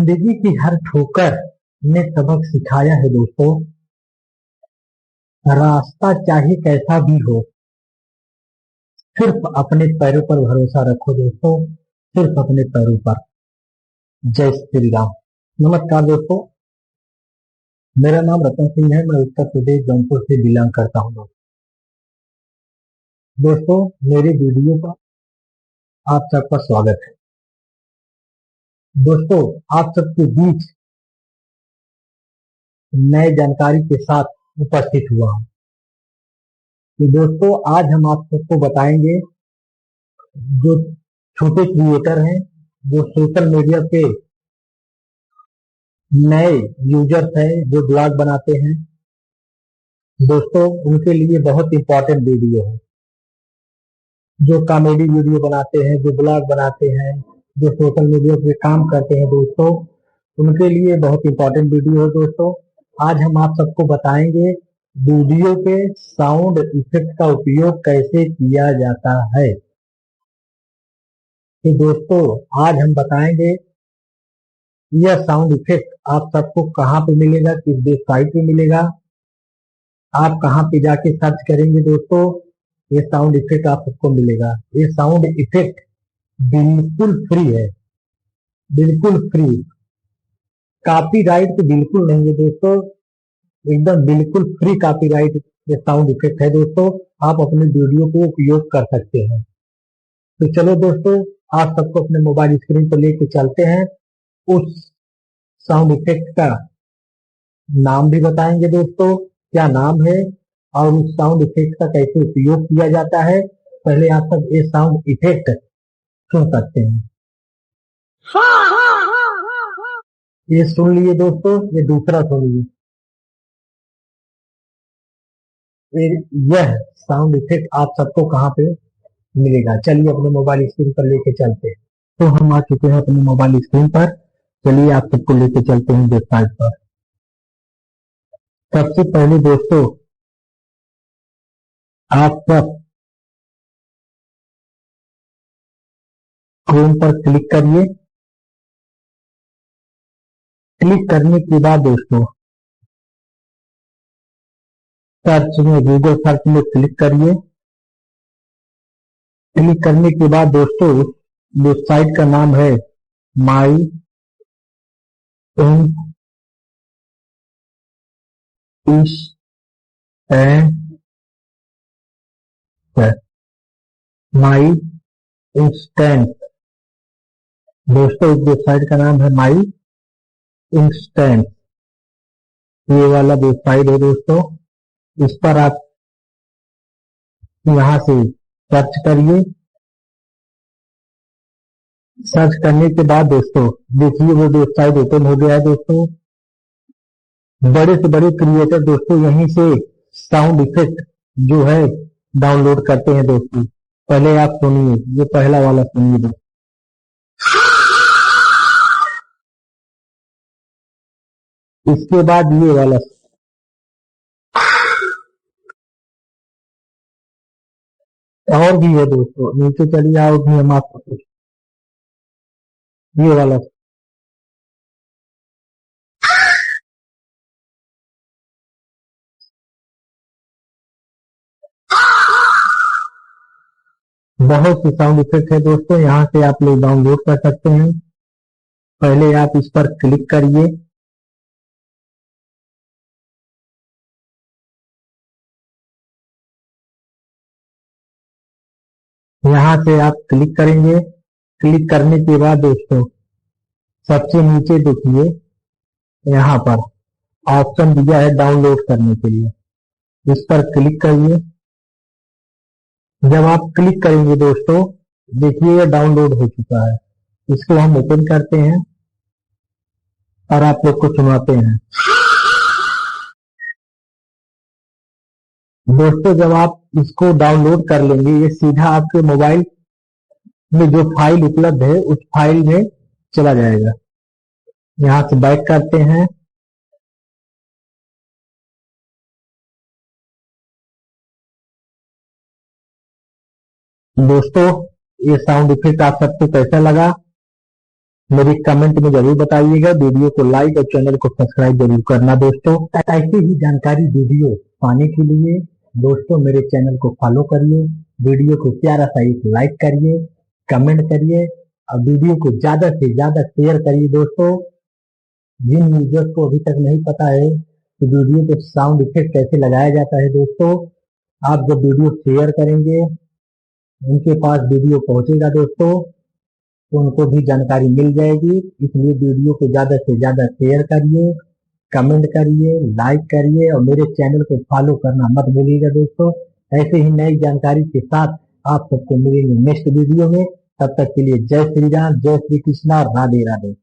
जिंदगी की हर ठोकर ने सबक सिखाया है दोस्तों। रास्ता चाहे कैसा भी हो, सिर्फ अपने पैरों पर भरोसा रखो दोस्तों, सिर्फ अपने पैरों पर। जय श्री राम। नमस्कार दोस्तों, मेरा नाम रतन सिंह है। मैं उत्तर प्रदेश जौनपुर से बिलोंग करता हूँ। दोस्तों, मेरे वीडियो पर आप सबका स्वागत है। दोस्तों, आप सबके बीच नए जानकारी के साथ उपस्थित हुआ हूँ। तो दोस्तों, आज हम आप सबको बताएंगे, जो छोटे क्रिएटर हैं, जो सोशल मीडिया पे नए यूजर्स हैं, जो ब्लॉग बनाते हैं, दोस्तों उनके लिए बहुत इंपॉर्टेंट वीडियो है। जो कॉमेडी वीडियो बनाते हैं, जो ब्लॉग बनाते हैं, जो सोशल मीडिया पे काम करते हैं दोस्तों, उनके लिए बहुत इंपॉर्टेंट वीडियो है। दोस्तों, आज हम आप सबको बताएंगे वीडियो पे साउंड इफेक्ट का उपयोग कैसे किया जाता है। तो दोस्तों, आज हम बताएंगे यह साउंड इफेक्ट आप सबको कहाँ पे मिलेगा, किस वेबसाइट पे मिलेगा, आप कहाँ पे जाके सर्च करेंगे दोस्तों, ये साउंड इफेक्ट आप सबको मिलेगा। ये साउंड इफेक्ट बिल्कुल फ्री है, बिल्कुल फ्री, कॉपीराइट तो बिल्कुल नहीं है दोस्तों, एकदम बिल्कुल फ्री कॉपीराइट ये साउंड इफेक्ट है दोस्तों। आप अपने वीडियो को उपयोग कर सकते हैं। तो चलो दोस्तों, आप सबको अपने मोबाइल स्क्रीन पर लेके चलते हैं। उस साउंड इफेक्ट का नाम भी बताएंगे दोस्तों, क्या नाम है और उस साउंड इफेक्ट का कैसे उपयोग किया जाता है। पहले आप सब ये साउंड इफेक्ट सुन सकते हैं। ये सुन लिए दोस्तों, ये दूसरा सुनिए। यह साउंड इफेक्ट आप सबको कहाँ पे मिलेगा, चलिए अपने मोबाइल स्क्रीन पर लेके चलते हैं। तो हम आ चुके हैं अपने मोबाइल स्क्रीन पर, चलिए आप सबको लेके चलते हैं वेबसाइट पर। सबसे पहले दोस्तों, आप सब क्रोम पर क्लिक करिए। क्लिक करने के बाद दोस्तों, सर्च में, गूगल सर्च में क्लिक करिए। क्लिक करने के बाद दोस्तों, वेबसाइट का नाम है माई माई इंस्टेंट। दोस्तों, इस वेबसाइट का नाम है माई इंस्टेंट। ये वाला वेबसाइट है दोस्तों, इस पर आप यहाँ से सर्च करिए। सर्च करने के बाद दोस्तों, देखिए वो वेबसाइट ओपन हो गया है दोस्तों। बड़े से बड़े क्रिएटर दोस्तों यहीं से साउंड इफेक्ट जो है डाउनलोड करते हैं दोस्तों। पहले आप सुनिए, ये पहला वाला सुनिए दोस्तों। इसके बाद ये वाला, और भी है दोस्तों, नीचे चलिए और भी हम आपको कुछ, ये वाला, बहुत सी साउंड इफेक्ट है दोस्तों, यहाँ से आप लोग डाउनलोड कर सकते हैं। पहले आप इस पर क्लिक करिए। यहाँ से आप क्लिक करेंगे। क्लिक करने के बाद दोस्तों, सबसे नीचे देखिए, यहाँ पर ऑप्शन दिया है डाउनलोड करने के लिए, इस पर क्लिक करिए। जब आप क्लिक करेंगे दोस्तों, देखिए ये डाउनलोड हो चुका है। इसको हम ओपन करते हैं और आप लोग को सुनाते हैं। दोस्तों, जब आप इसको डाउनलोड कर लेंगे, ये सीधा आपके मोबाइल में जो फाइल उपलब्ध है उस फाइल में चला जाएगा। यहाँ से बैक करते हैं। दोस्तों, ये साउंड इफेक्ट आप सबको कैसा लगा मेरी कमेंट में जरूर बताइएगा। वीडियो को लाइक और चैनल को सब्सक्राइब जरूर करना दोस्तों। ऐसी ही जानकारी वीडियो पाने के लिए दोस्तों मेरे चैनल को फॉलो करिए, वीडियो को प्यारा सा एक लाइक करिए, कमेंट करिए और वीडियो को ज्यादा से ज्यादा शेयर करिए दोस्तों। जिन यूजर्स को अभी तक नहीं पता है कि वीडियो पे साउंड इफेक्ट कैसे लगाया जाता है दोस्तों, आप जब वीडियो शेयर करेंगे उनके पास वीडियो पहुंचेगा दोस्तों, तो उनको भी जानकारी मिल जाएगी। इसलिए वीडियो को ज्यादा से ज्यादा शेयर करिए, कमेंट करिए, लाइक करिए और मेरे चैनल को फॉलो करना मत भूलिएगा दोस्तों। ऐसे ही नई जानकारी के साथ आप सबको मिलेंगे नेक्स्ट वीडियो में। तब तक के लिए जय श्री राम, जय श्री कृष्णा, राधे राधे।